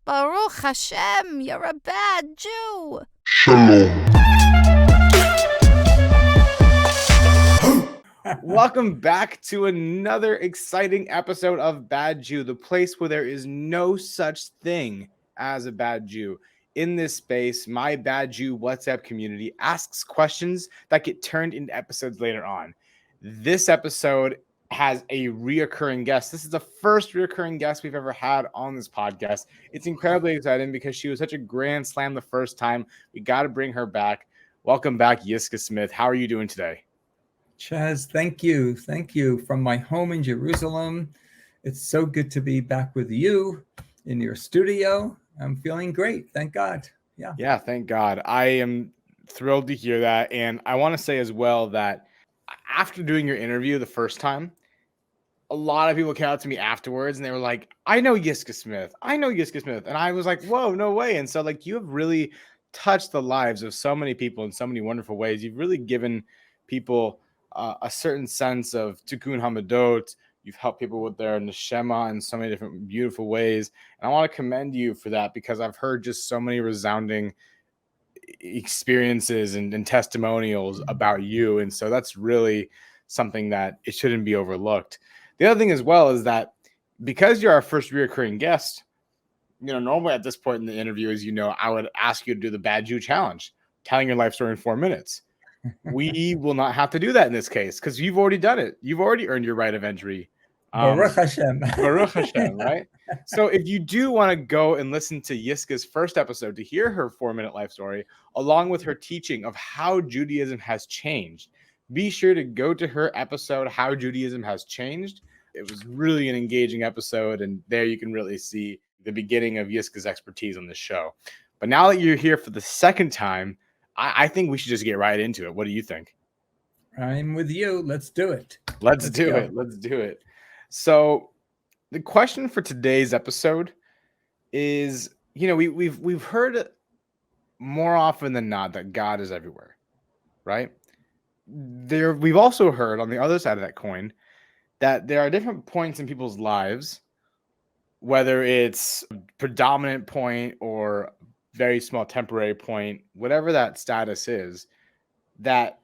Baruch Hashem, you're a bad Jew. Shalom. Welcome back to another exciting episode of Bad Jew, the place where there is no such thing as a bad Jew. In this space, my Bad Jew WhatsApp community asks questions that get turned into episodes later on. This episode has a reoccurring guest. This is the first reoccurring guest we've ever had on this podcast. It's incredibly exciting because she was such a grand slam the first time. We got to bring her back. Welcome back, Yiscah Smith. How are you doing today? Chaz, thank you. Thank you from my home in Jerusalem. It's so good to be back with you in your studio. I'm feeling great. Thank God. Yeah, thank God. I am thrilled to hear that. And I want to say as well that after doing your interview the first time, a lot of people came out to me afterwards and they were like, I know Yiscah Smith. I know Yiscah Smith. And I was like, whoa, no way. And so like you have really touched the lives of so many people in so many wonderful ways. You've really given people a certain sense of tikkun hamadot. You've helped people with their neshama in so many different beautiful ways. And I want to commend you for that because I've heard just so many resounding experiences and testimonials about you. And so that's really something that it shouldn't be overlooked. The other thing as well is that because you're our first reoccurring guest, normally at this point in the interview, as you know, I would ask you to do the Bad Jew challenge, telling your life story in 4 minutes. We will not have to do that in this case because you've already done it. You've already earned your right of entry. Baruch Hashem. Baruch Hashem, right? So if you do want to go and listen to Yiscah's first episode to hear her 4-minute life story, along with her teaching of how Judaism has changed, be sure to go to her episode, How Judaism Has Changed. It was really an engaging episode, and there you can really see the beginning of Yiscah's expertise on this show. But now that you're here for the second time, I think we should just get right into it. What do you think? I'm with you. Let's do it. Let's do it. So the question for today's episode is, we've heard more often than not that God is everywhere, right? We've also heard on the other side of that coin that there are different points in people's lives, whether it's a predominant point or very small temporary point, whatever that status is, that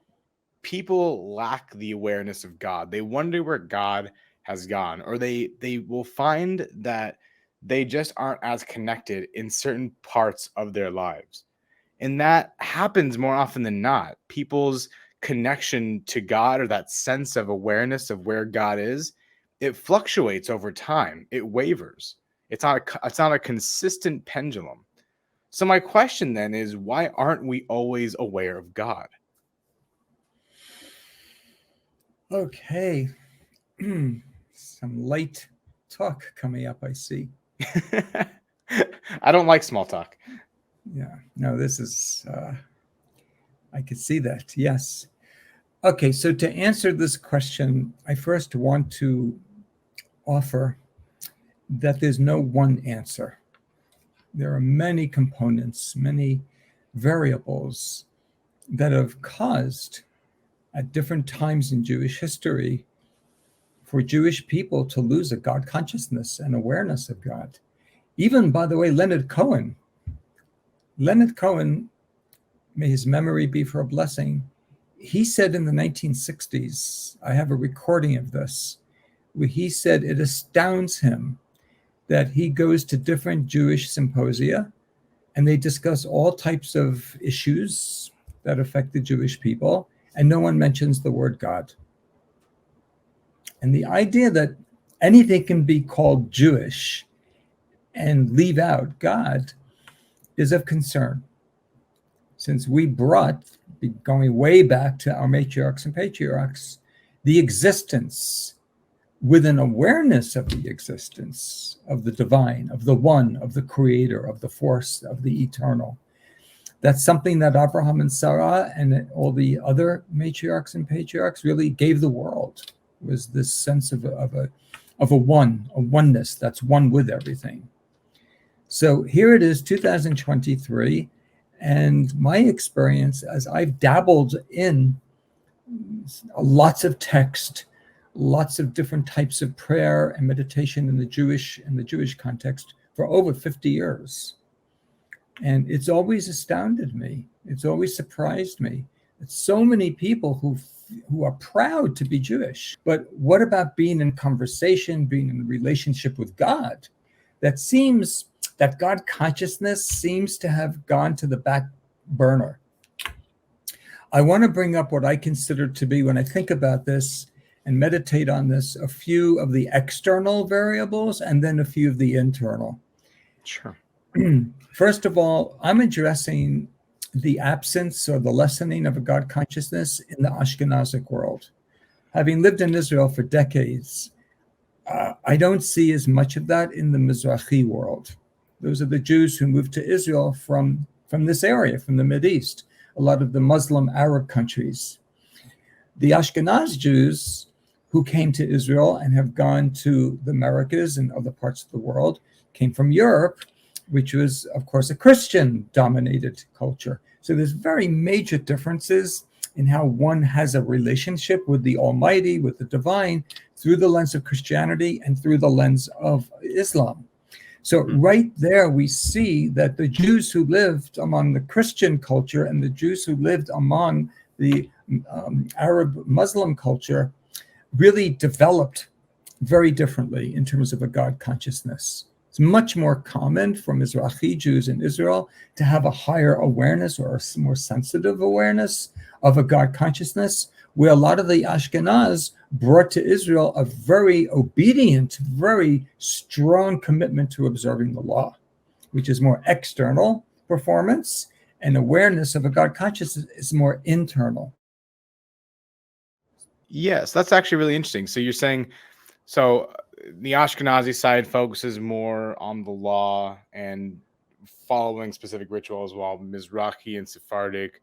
people lack the awareness of God. They wonder where God has gone, or they will find that they just aren't as connected in certain parts of their lives. And that happens more often than not. People's connection to God, or that sense of awareness of where God is, it fluctuates over time. It wavers. It's not a consistent pendulum. So my question then is, why aren't we always aware of God? Okay. Some light talk coming up, I see. I don't like small talk. Yeah. No, this is, I could see that. Yes. Okay. So to answer this question, I first want to offer that there's no one answer. There are many components, many variables that have caused at different times in Jewish history for Jewish people to lose a God consciousness and awareness of God. Even, by the way, Leonard Cohen, may his memory be for a blessing, he said in the 1960s, I have a recording of this, where he said it astounds him that he goes to different Jewish symposia and they discuss all types of issues that affect the Jewish people, and no one mentions the word God. And the idea that anything can be called Jewish and leave out God is of concern. Since we brought, going way back to our matriarchs and patriarchs, the existence with an awareness of the existence of the divine, of the one, of the creator, of the force, of the eternal. That's something that Abraham and Sarah and all the other matriarchs and patriarchs really gave the world, was this sense of a oneness that's one with everything. So here it is, 2023, and my experience as I've dabbled in lots of text, lots of different types of prayer and meditation in the Jewish context for over 50 years. And it's always astounded me. It's always surprised me that so many people who are proud to be Jewish. But what about being in conversation, being in a relationship with God? That God consciousness seems to have gone to the back burner. I want to bring up what I consider to be, when I think about this and meditate on this, a few of the external variables and then a few of the internal. Sure. First of all, I'm addressing the absence or the lessening of a God consciousness in the Ashkenazic world. Having lived in Israel for decades, I don't see as much of that in the Mizrahi world. Those are the Jews who moved to Israel from this area, from the Mideast, a lot of the Muslim Arab countries. The Ashkenaz Jews who came to Israel and have gone to the Americas and other parts of the world came from Europe, which was, of course, a Christian-dominated culture. So there's very major differences in how one has a relationship with the Almighty, with the divine, through the lens of Christianity and through the lens of Islam. So right there, we see that the Jews who lived among the Christian culture and the Jews who lived among the Arab Muslim culture really developed very differently in terms of a God consciousness. It's much more common for Mizrahi Jews in Israel to have a higher awareness or a more sensitive awareness of a God consciousness, where a lot of the Ashkenaz brought to Israel a very obedient, very strong commitment to observing the law, which is more external performance, and awareness of a God consciousness is more internal. Yes, that's actually really interesting. So you're saying, so the Ashkenazi side focuses more on the law and following specific rituals, while Mizrahi and Sephardic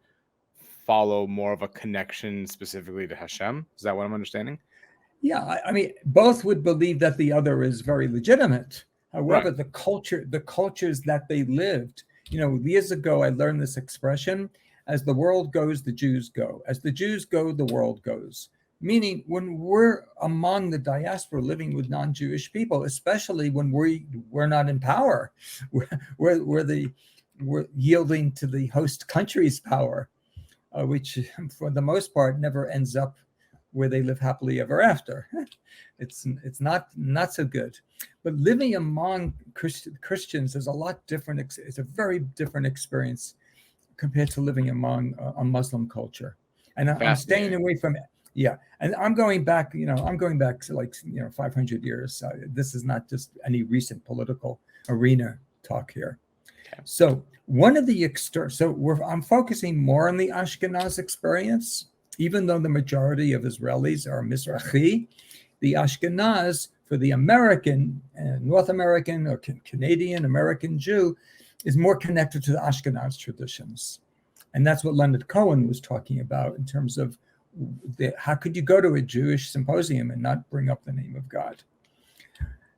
follow more of a connection specifically to Hashem. Is that what I'm understanding? Yeah, I mean, both would believe that the other is very legitimate. However, Right. the cultures that they lived, years ago, I learned this expression: as the world goes, the Jews go. As the Jews go, the world goes. Meaning, when we're among the diaspora living with non-Jewish people, especially when we're not in power, we're yielding to the host country's power, which for the most part never ends up where they live happily ever after. It's not so good. But living among Christians is a lot different. It's a very different experience compared to living among a Muslim culture. And I'm staying away from. Yeah, and I'm going back to like 500 years. This is not just any recent political arena talk here. Okay. So one of the I'm focusing more on the Ashkenaz experience, even though the majority of Israelis are Mizrahi. The Ashkenaz, for the American, North American or Canadian American Jew, is more connected to the Ashkenaz traditions, and that's what Leonard Cohen was talking about in terms of. How could you go to a Jewish symposium and not bring up the name of God?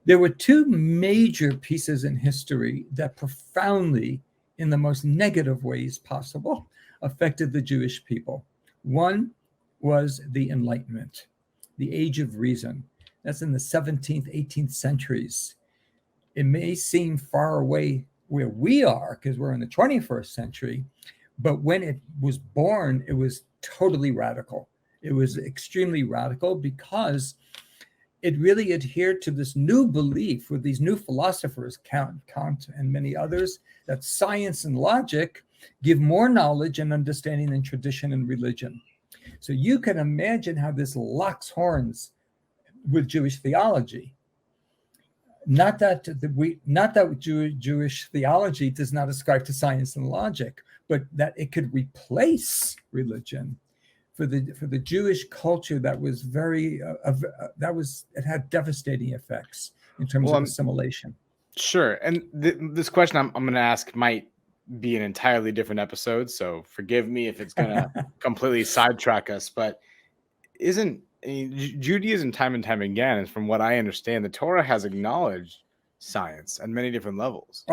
There were two major pieces in history that profoundly, in the most negative ways possible, affected the Jewish people. One was the Enlightenment, the Age of Reason. That's in the 17th, 18th centuries. It may seem far away where we are because we're in the 21st century, but when it was born, it was totally radical. It was extremely radical because it really adhered to this new belief with these new philosophers, Kant and many others, that science and logic give more knowledge and understanding than tradition and religion. So you can imagine how this locks horns with Jewish theology. Not that Jewish theology does not ascribe to science and logic, but that it could replace religion. For the Jewish culture, that was it had devastating effects in terms of assimilation. Sure, and this question I'm going to ask might be an entirely different episode, so forgive me if it's going to completely sidetrack us. But Judaism, time and time again, and from what I understand, the Torah has acknowledged science on many different levels.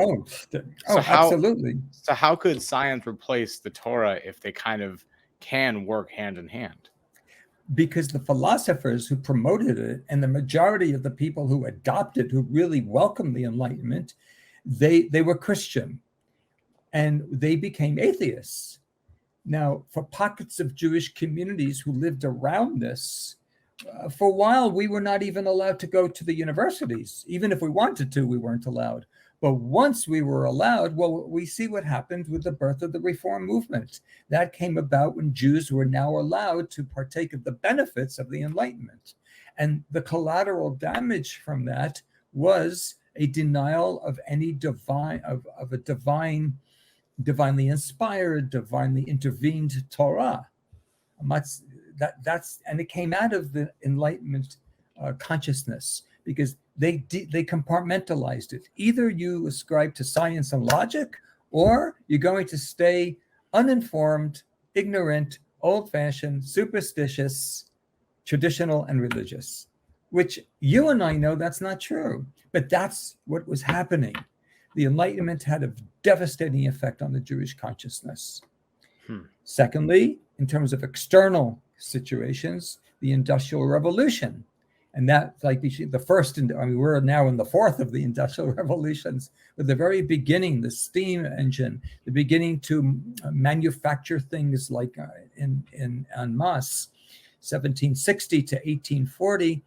Absolutely. So how could science replace the Torah if they kind of can work hand in hand? Because the philosophers who promoted it and the majority of the people who adopted, who really welcomed the Enlightenment, they were Christian, and they became atheists. Now, for pockets of Jewish communities who lived around this, for a while, we were not even allowed to go to the universities. Even if we wanted to, we weren't allowed. But once we were allowed, well, we see what happened with the birth of the Reform movement. That came about when Jews were now allowed to partake of the benefits of the Enlightenment. And the collateral damage from that was a denial of any divinely inspired, divinely intervened Torah. And it came out of the Enlightenment consciousness, because they compartmentalized it. Either you ascribe to science and logic, or you're going to stay uninformed, ignorant, old-fashioned, superstitious, traditional, and religious, which you and I know that's not true. But that's what was happening. The Enlightenment had a devastating effect on the Jewish consciousness. Secondly, in terms of external situations, the Industrial Revolution. And that, like the first, we're now in the fourth of the Industrial Revolutions. At the very beginning, the steam engine, the beginning to manufacture things like en masse, 1760 to 1840.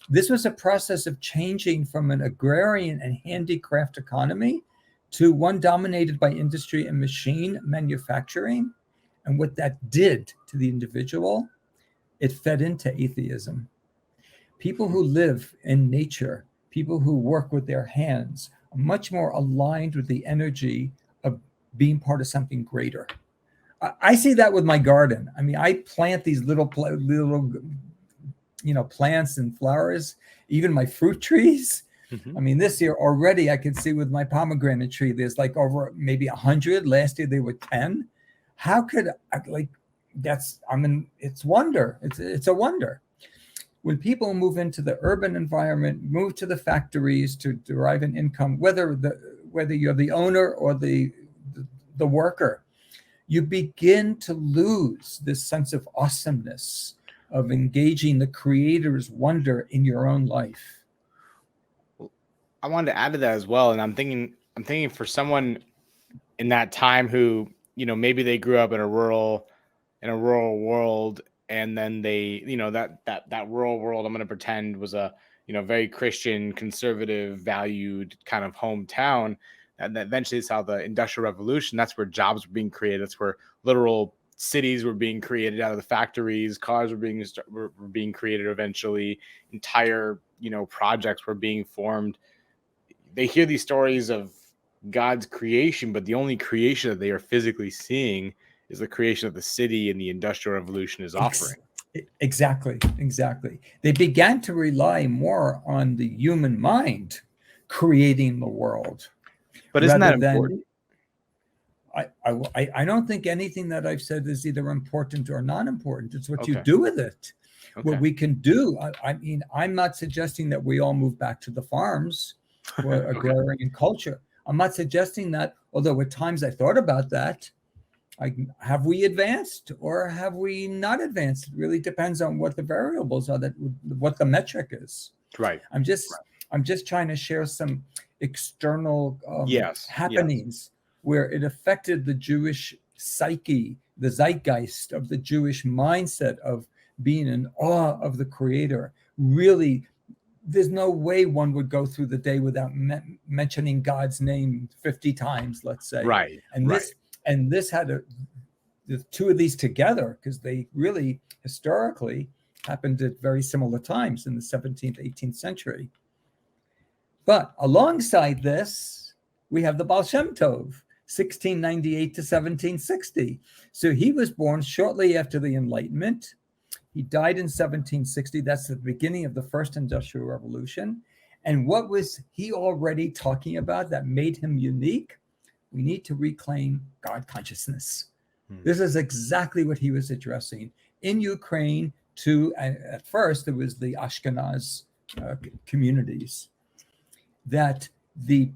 This was a process of changing from an agrarian and handicraft economy to one dominated by industry and machine manufacturing. And what that did to the individual, it fed into atheism. People who live in nature, people who work with their hands, are much more aligned with the energy of being part of something greater. I see that with my garden. I mean, I plant these little plants and flowers, even my fruit trees. I mean, this year already I can see with my pomegranate tree, there's like over maybe 100. Last year they were 10. How could it's wonder. It's a wonder. When people move into the urban environment, move to the factories to derive an income, whether you're the owner or the worker, you begin to lose this sense of awesomeness of engaging the Creator's wonder in your own life. I wanted to add to that as well, and I'm thinking for someone in that time who, maybe they grew up in a rural world, and then they, that rural world, I'm going to pretend, was a, very Christian, conservative, valued kind of hometown. And then eventually saw the Industrial Revolution. That's where jobs were being created. That's where literal cities were being created out of the factories. Cars were being created eventually. Entire, projects were being formed. They hear these stories of God's creation, but the only creation that they are physically seeing is the creation of the city and the Industrial Revolution is offering. Exactly. They began to rely more on the human mind creating the world. But isn't that important? I don't think anything that I've said is either important or not important. It's what you do with it. Okay. What we can do. I mean, I'm not suggesting that we all move back to the farms or agrarian culture. I'm not suggesting that, although at times I thought about that. Have we advanced or have we not advanced? It really depends on what the variables are, what the metric is. Right. I'm just trying to share some external happenings where it affected the Jewish psyche, the zeitgeist of the Jewish mindset of being in awe of the Creator. Really, there's no way one would go through the day without mentioning God's name 50 times, let's say. Right. And this had the two of these together, because they really historically happened at very similar times in the 17th, 18th century. But alongside this, we have the Baal Shem Tov, 1698 to 1760. So he was born shortly after the Enlightenment. He died in 1760. That's the beginning of the first Industrial Revolution. And what was he already talking about that made him unique? We need to reclaim God consciousness. This is exactly what he was addressing in Ukraine. At first, it was the Ashkenazi communities. That the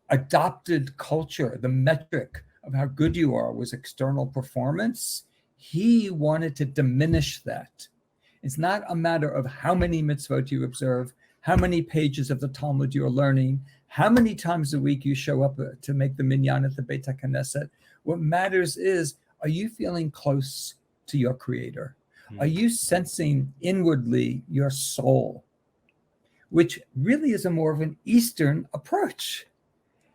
adopted culture, the metric of how good you are was external performance. He wanted to diminish that. It's not a matter of how many mitzvot you observe, how many pages of the Talmud you're learning, how many times a week you show up to make the minyan at the Beit HaKnesset. What matters is, are you feeling close to your Creator? Are you sensing inwardly your soul? Which really is a more of an Eastern approach.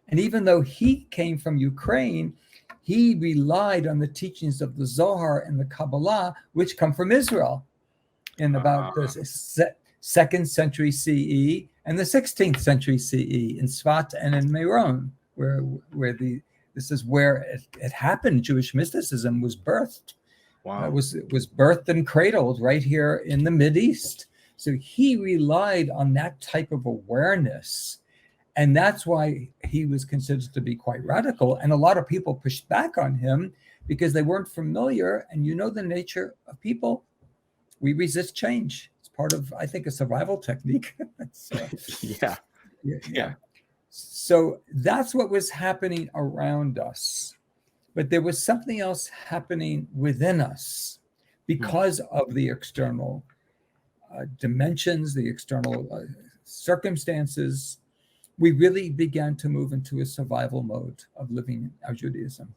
And even though he came from Ukraine, he relied on the teachings of the Zohar and the Kabbalah, which come from Israel in about the 2nd century CE and the 16th century CE in Sfat and in Meron, where this is where it happened. Jewish mysticism was birthed. Wow. It was birthed and cradled right here in the Mideast. So he relied on that type of awareness. And that's why he was considered to be quite radical. And a lot of people pushed back on him because they weren't familiar. And you know the nature of people. We resist change. It's part of, I think, a survival technique. Yeah. So that's what was happening around us. But there was something else happening within us because of the external dimensions, the external circumstances. We really began to move into a survival mode of living our Judaism.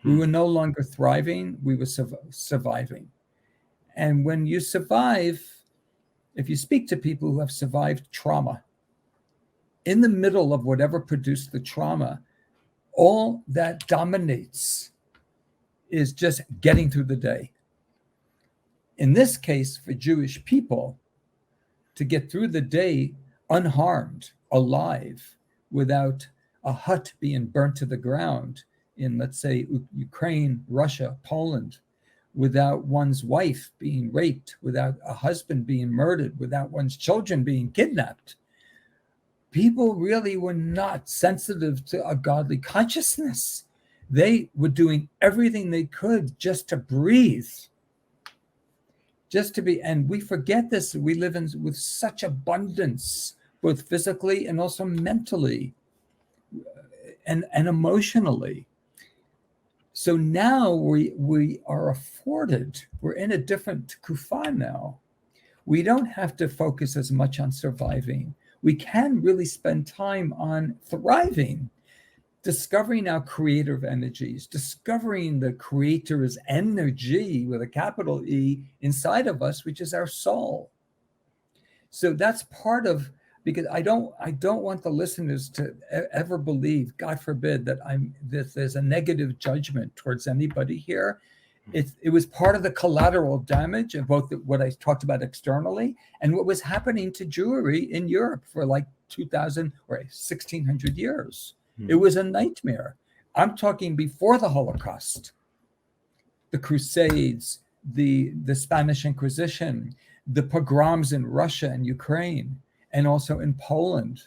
We were no longer thriving, we were surviving. And when you survive, if you speak to people who have survived trauma, in the middle of whatever produced the trauma, all that dominates is just getting through the day. In this case, for Jewish people, to get through the day unharmed, alive, without a hut being burnt to the ground in, let's say, Ukraine, Russia, Poland, without one's wife being raped, without a husband being murdered, without one's children being kidnapped, people really were not sensitive to a godly consciousness. They were doing everything they could just to breathe, just to be. And we forget this. We live with such abundance, both physically and also mentally and emotionally. So now we are afforded, we're in a different kufa now. We don't have to focus as much on surviving. We can really spend time on thriving, discovering our creative energies, discovering the creator's energy with a capital E inside of us, which is our soul. So that's part of, because I don't want the listeners to ever believe, God forbid, that there's a negative judgment towards anybody here. It was part of the collateral damage of both what I talked about externally and what was happening to Jewry in Europe for like 2,000 or 1,600 years. It was a nightmare. I'm talking before the Holocaust, the Crusades, the Spanish Inquisition, the pogroms in Russia and Ukraine, and also in Poland.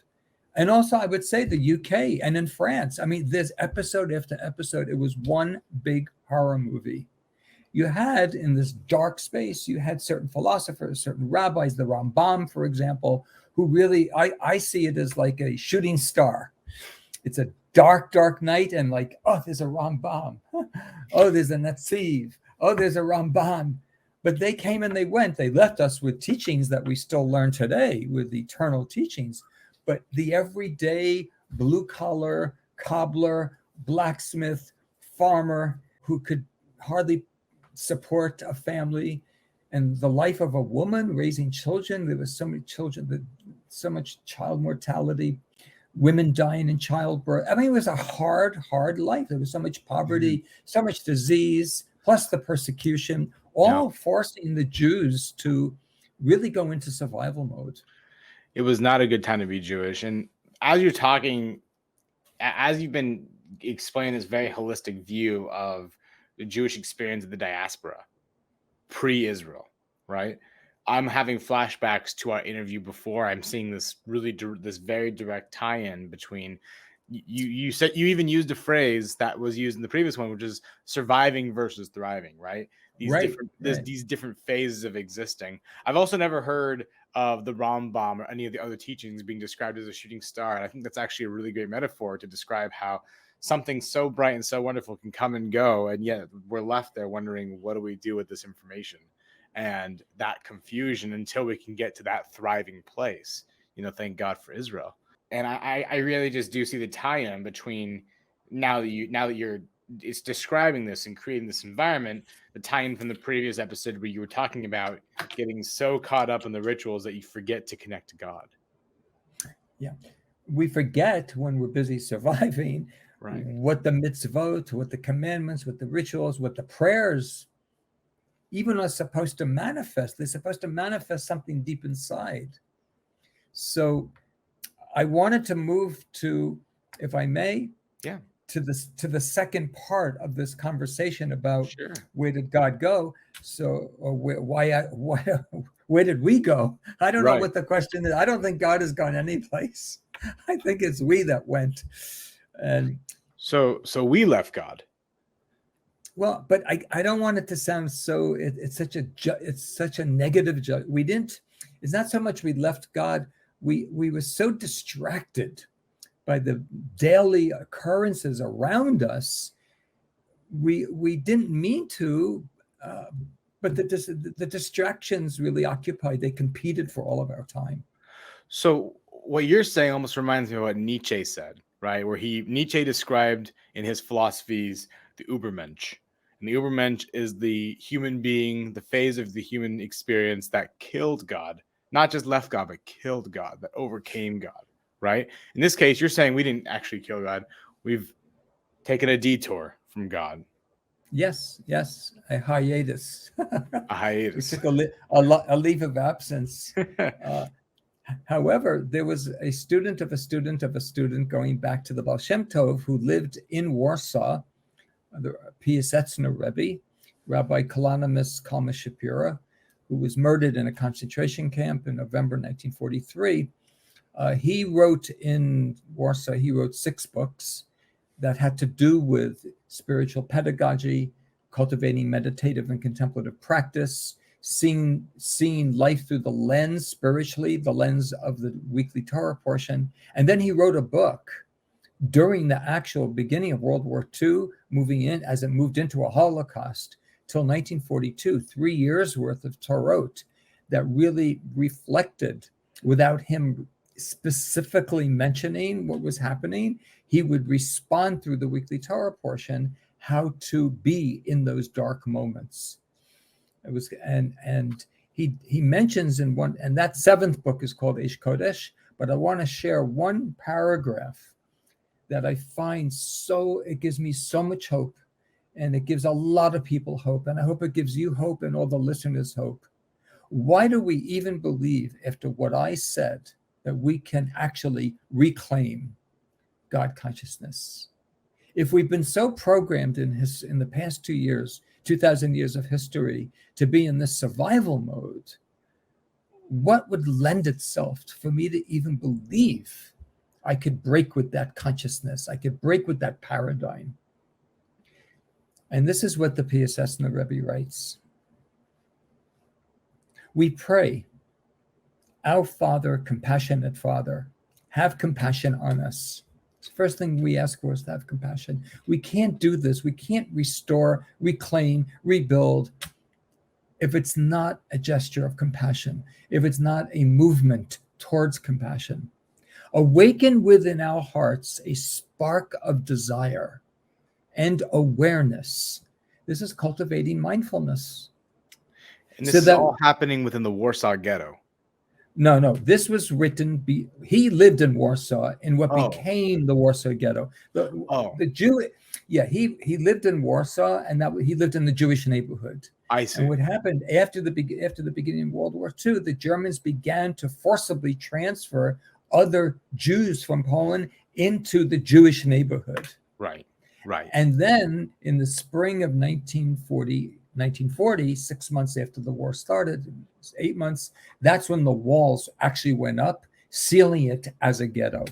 And also, I would say the UK and in France. I mean, there's episode after episode. It was one big horror movie. You had, in this dark space, you had certain philosophers, certain rabbis, the Rambam, for example, who really, I see it as like a shooting star. It's a dark, dark night, and like, oh, there's a Rambam. Oh, there's a Netziv. Oh, there's a Ramban. But they came and they went. They left us with teachings that we still learn today, with eternal teachings. But the everyday blue-collar, cobbler, blacksmith, farmer who could hardly support a family, and the life of a woman raising children. There was so many children, so much child mortality, women dying in childbirth. I mean, it was a hard, hard life. There was so much poverty, so much disease, plus the persecution, all forcing the Jews to really go into survival mode. It was not a good time to be Jewish. And as you're talking, as you've been explaining this very holistic view of the Jewish experience of the diaspora, pre-Israel, right? I'm having flashbacks to our interview before. I'm seeing this this very direct tie-in between you said, you even used a phrase that was used in the previous one, which is surviving versus thriving, right? These different phases of existing. I've also never heard of the Rambam or any of the other teachings being described as a shooting star. And I think that's actually a really great metaphor to describe how something so bright and so wonderful can come and go, and yet we're left there wondering, what do we do with this information? And that confusion until we can get to that thriving place. Thank God for Israel. And I really just do see the tie-in between now that you're it's describing this and creating this environment, the tie-in from the previous episode where you were talking about getting so caught up in the rituals that you forget to connect to God. Yeah. We forget when we're busy surviving Right. what the mitzvot, what the commandments, what the rituals, what the prayers even are supposed to manifest. They're supposed to manifest something deep inside. So I wanted to move to, if I may, to the second part of this conversation about where did God go? So, or where did we go? I don't know what the question is. I don't think God has gone any place. I think it's we that went. And so we left God. Well, but I don't want it to sound so. It's such a negative. We didn't. It's not so much we left God. We were so distracted by the daily occurrences around us. We didn't mean to, but the distractions really occupied. They competed for all of our time. So what you're saying almost reminds me of what Nietzsche said, right? Where Nietzsche described in his philosophies the Übermensch. And the Übermensch is the human being, the phase of the human experience that killed God, not just left God, but killed God, that overcame God, right? In this case, you're saying we didn't actually kill God. We've taken a detour from God. Yes, a hiatus. A hiatus. We took a leave of absence. However, there was a student of a student of a student going back to the Baal Shem Tov who lived in Warsaw, the Piasetzner Rebbe, Rabbi Kalanimus Kalma Shapira, who was murdered in a concentration camp in November 1943. He wrote in Warsaw, he wrote 6 books that had to do with spiritual pedagogy, cultivating meditative and contemplative practice, seeing life through the lens, spiritually, the lens of the weekly Torah portion. And then he wrote a book during the actual beginning of World War II, moving in as it moved into a Holocaust till 1942, 3 years worth of Torot that really reflected, without him specifically mentioning what was happening, he would respond through the weekly Torah portion how to be in those dark moments. It was, and he mentions in one, and that 7th book is called Eish Kodesh, but I want to share one paragraph that I find it gives me so much hope, and it gives a lot of people hope, and I hope it gives you hope and all the listeners hope. Why do we even believe, after what I said, that we can actually reclaim God consciousness? If we've been so programmed in the past 2,000 years of history to be in this survival mode, what would lend itself for me to even believe I could break with that consciousness? I could break with that paradigm. And this is what the Piasetzner Rebbe writes. We pray, our Father, compassionate Father, have compassion on us. The first thing we ask for is to have compassion. We can't do this. We can't restore, reclaim, rebuild if it's not a gesture of compassion, if it's not a movement towards compassion. Awaken within our hearts a spark of desire and awareness. This is cultivating mindfulness. And this is all happening within the Warsaw Ghetto. No. This was written. He lived in Warsaw in what became the Warsaw Ghetto. The Jew. Yeah, he lived in Warsaw, and he lived in the Jewish neighborhood. I see. And what happened after the beginning of World War II, the Germans began to forcibly transfer other Jews from Poland into the Jewish neighborhood. Right. And then in the spring of 1940, 6 months after the war started, 8 months, that's when the walls actually went up, sealing it as a ghetto.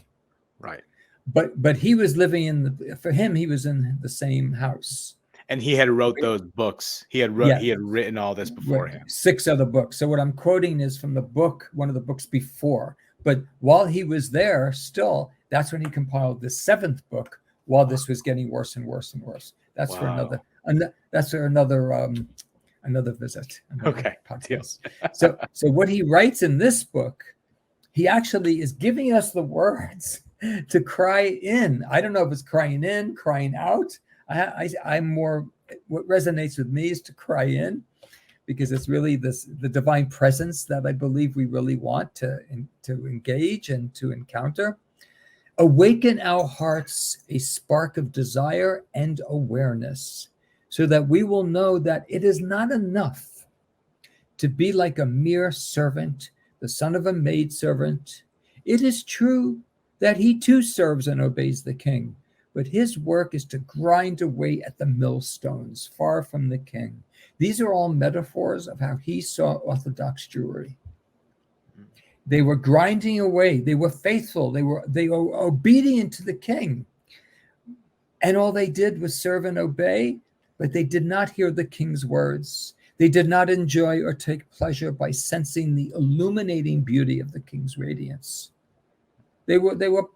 Right. But he was living for him, he was in the same house. And he had wrote those books. He had written all this beforehand. 6 other books. So what I'm quoting is from the book, one of the books before. But while he was there, still, that's when he compiled the 7th book. While this was getting worse and worse and worse. That's for another. That's for another visit. Okay. Podcast. So what he writes in this book He actually is giving us the words to cry in. I don't know if it's crying in, crying out. I'm more, what resonates with me is to cry in, because it's really the divine presence that I believe we really want to engage and to encounter. Awaken our hearts a spark of desire and awareness, so that we will know that it is not enough to be like a mere servant, the son of a maidservant. It is true that he too serves and obeys the king, but his work is to grind away at the millstones far from the king. These are all metaphors of how he saw Orthodox Jewry. They were grinding away. They were faithful. They were obedient to the king. And all they did was serve and obey, but they did not hear the king's words. They did not enjoy or take pleasure by sensing the illuminating beauty of the king's radiance. They were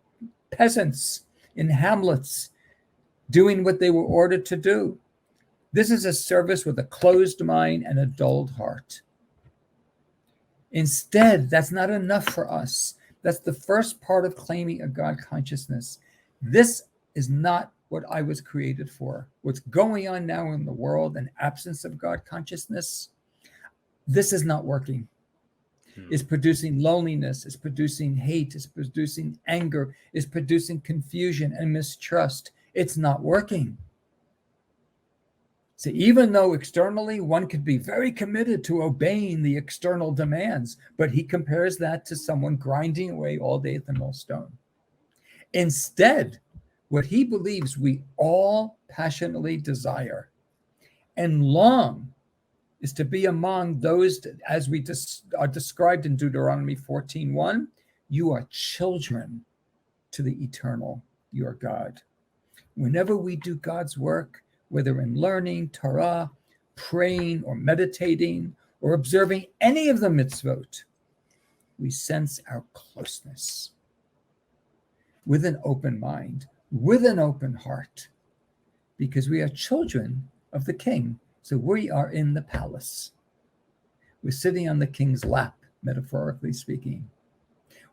peasants in hamlets doing what they were ordered to do. This is a service with a closed mind and a dulled heart. Instead, that's not enough for us. That's the first part of claiming a God consciousness. This is not what I was created for. What's going on now in the world, an absence of God consciousness, this is not working. It's producing loneliness, it's producing hate, it's producing anger, it's producing confusion and mistrust. It's not working. So even though externally one could be very committed to obeying the external demands, but he compares that to someone grinding away all day at the millstone. Instead, what he believes we all passionately desire and long is to be among those, as we are described in Deuteronomy 14:1, you are children to the eternal, your God. Whenever we do God's work, whether in learning Torah, praying, or meditating, or observing any of the mitzvot, we sense our closeness with an open mind, with an open heart, because we are children of the king. So we are in the palace. We're sitting on the king's lap, metaphorically speaking.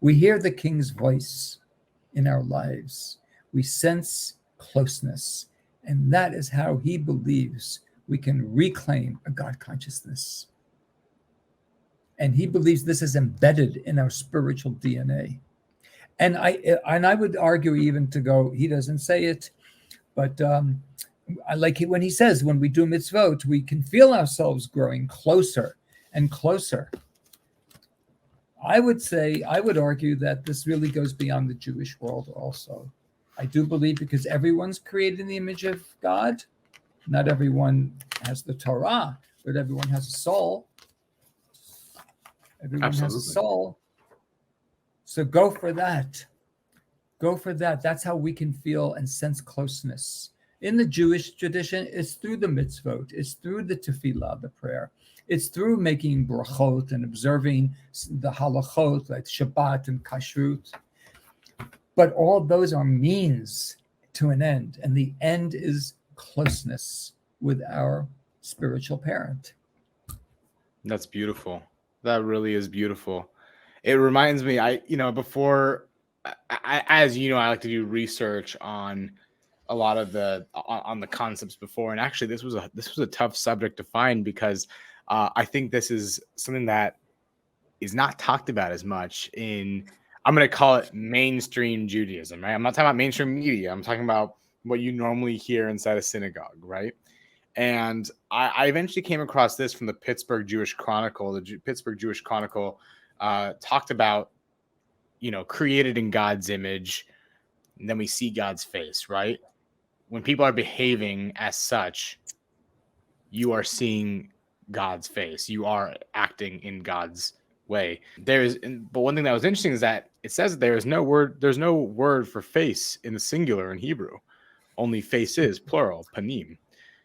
We hear the king's voice in our lives. We sense closeness. And that is how he believes we can reclaim a God consciousness. And he believes this is embedded in our spiritual DNA. And I would argue even to go, he doesn't say it, but I like it when he says, when we do mitzvot, we can feel ourselves growing closer and closer. I would argue that this really goes beyond the Jewish world also. I do believe because everyone's created in the image of God. Not everyone has the Torah, but everyone has a soul. Everyone Absolutely. has a soul. So go for that. Go for that. That's how we can feel and sense closeness. In the Jewish tradition, it's through the mitzvot. It's through the tefillah, the prayer. It's through making brachot and observing the halachot, like Shabbat and kashrut. But all those are means to an end. And the end is closeness with our spiritual parent. That's beautiful. That really is beautiful. It reminds me, before, as you know, I like to do research on a lot of the concepts before, and actually this was a tough subject to find, because I think this is something that is not talked about as much in, I'm going to call it mainstream Judaism, right? I'm not talking about mainstream media. I'm talking about what you normally hear inside a synagogue, right? And I eventually came across this from the Pittsburgh Jewish Chronicle. The Pittsburgh Jewish Chronicle talked about, created in God's image, and then we see God's face, right? When people are behaving as such, you are seeing God's face. You are acting in God's way. But one thing that was interesting is that it says that there's no word for face in the singular in Hebrew. Only faces, plural, panim.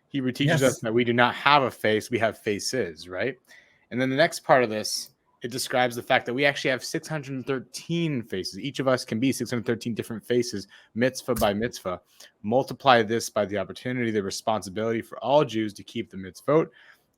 Hebrew teaches us that we do not have a face, we have faces, right? And then the next part of this, it describes the fact that we actually have 613 faces. Each of us can be 613 different faces, mitzvah by mitzvah. Multiply this by the opportunity, the responsibility for all Jews to keep the mitzvot.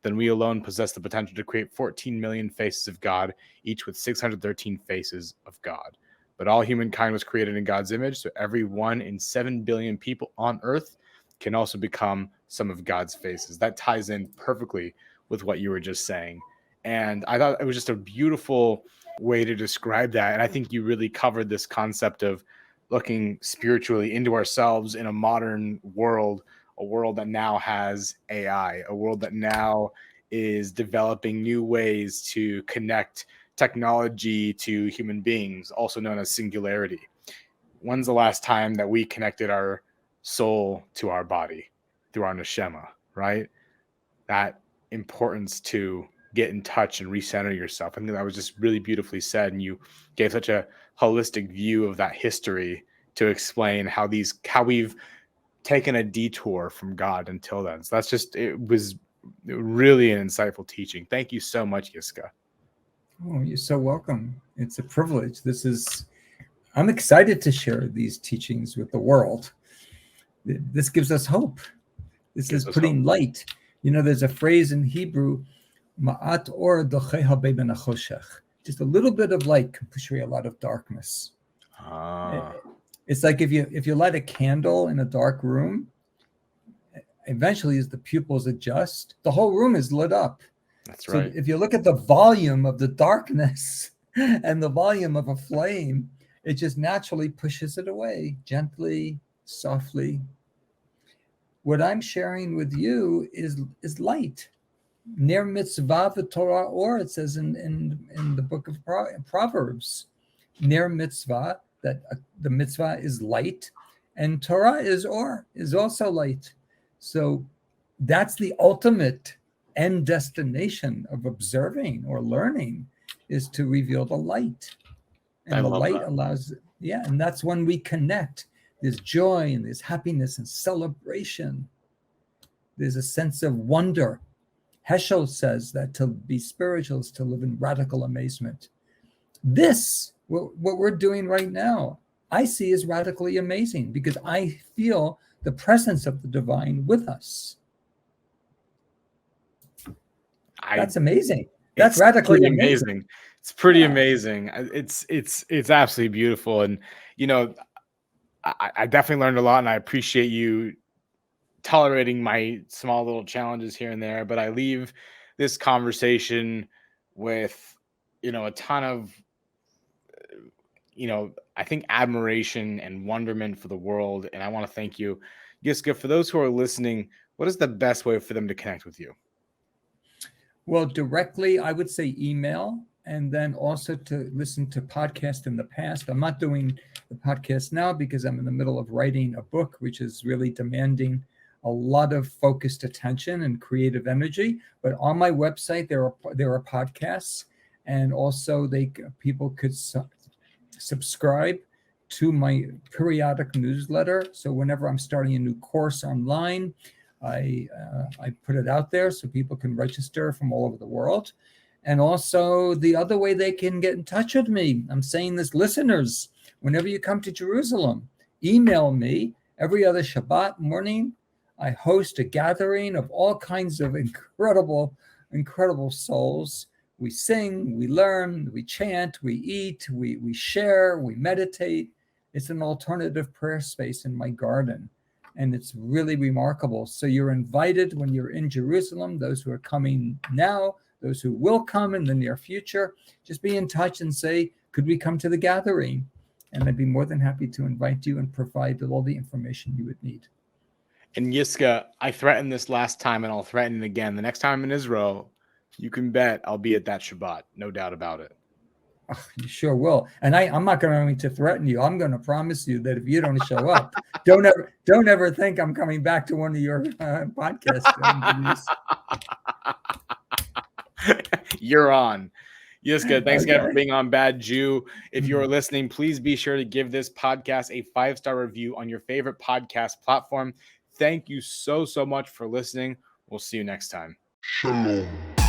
then we alone possess the potential to create 14 million faces of God, each with 613 faces of God. But all humankind was created in God's image, so every 1 in 7 billion people on earth can also become some of God's faces. That ties in perfectly with what you were just saying. And I thought it was just a beautiful way to describe that. And I think you really covered this concept of looking spiritually into ourselves in a modern world, a world that now has AI, a world that now is developing new ways to connect technology to human beings, also known as singularity. When's the last time that we connected our soul to our body through our neshama, right? That importance to get in touch and recenter yourself. I think that was just really beautifully said. And you gave such a holistic view of that history to explain how we've taken a detour from God until then. So it was really an insightful teaching. Thank you so much, Yiscah. Oh, you're so welcome. It's a privilege. I'm excited to share these teachings with the world. This gives us hope. This is putting light. There's a phrase in Hebrew, ma'at or docheha ben achoshech. Just a little bit of light can push away a lot of darkness. It's like if you light a candle in a dark room, eventually as the pupils adjust, the whole room is lit up. That's right. So if you look at the volume of the darkness and the volume of a flame, it just naturally pushes it away, gently, softly. What I'm sharing with you is light. Ner mitzvah v'torah or, it says in the book of Proverbs. Ner mitzvah, that the mitzvah is light, and Torah is also light. So that's the ultimate end destination of observing or learning, is to reveal the light. And the light allows, and that's when we connect. There's joy and there's happiness and celebration. There's a sense of wonder. Heschel says that to be spiritual is to live in radical amazement. What we're doing right now, I see as radically amazing because I feel the presence of the divine with us. That's amazing. That's radically amazing. It's pretty amazing. It's absolutely beautiful. And, I definitely learned a lot, and I appreciate you tolerating my small little challenges here and there. But I leave this conversation with, a ton of, I think admiration and wonderment for the world. And I want to thank you. Yiscah, for those who are listening, what is the best way for them to connect with you? Well, directly, I would say email, and then also to listen to podcasts in the past. I'm not doing the podcast now because I'm in the middle of writing a book, which is really demanding a lot of focused attention and creative energy. But on my website, there are podcasts, and also people could subscribe to my periodic newsletter. So whenever I'm starting a new course online, I put it out there so people can register from all over the world. And also the other way they can get in touch with me, I'm saying this, listeners, whenever you come to Jerusalem, email me. Every other Shabbat morning, I host a gathering of all kinds of incredible souls. We sing, we learn, we chant, we eat, we share, we meditate. It's an alternative prayer space in my garden. And it's really remarkable. So you're invited when you're in Jerusalem, those who are coming now, those who will come in the near future, just be in touch and say, could we come to the gathering? And I'd be more than happy to invite you and provide all the information you would need. And Yiscah, I threatened this last time and I'll threaten it again. The next time I'm in Israel, you can bet I'll be at that Shabbat. No doubt about it. Oh, you sure will. And I'm not going to threaten you. I'm going to promise you that if you don't show up, don't ever think I'm coming back to one of your podcasts. You're on. Yiscah, thanks again for being on Bad Jew. If you're listening, please be sure to give this podcast a 5-star review on your favorite podcast platform. Thank you so much for listening. We'll see you next time. Shalom.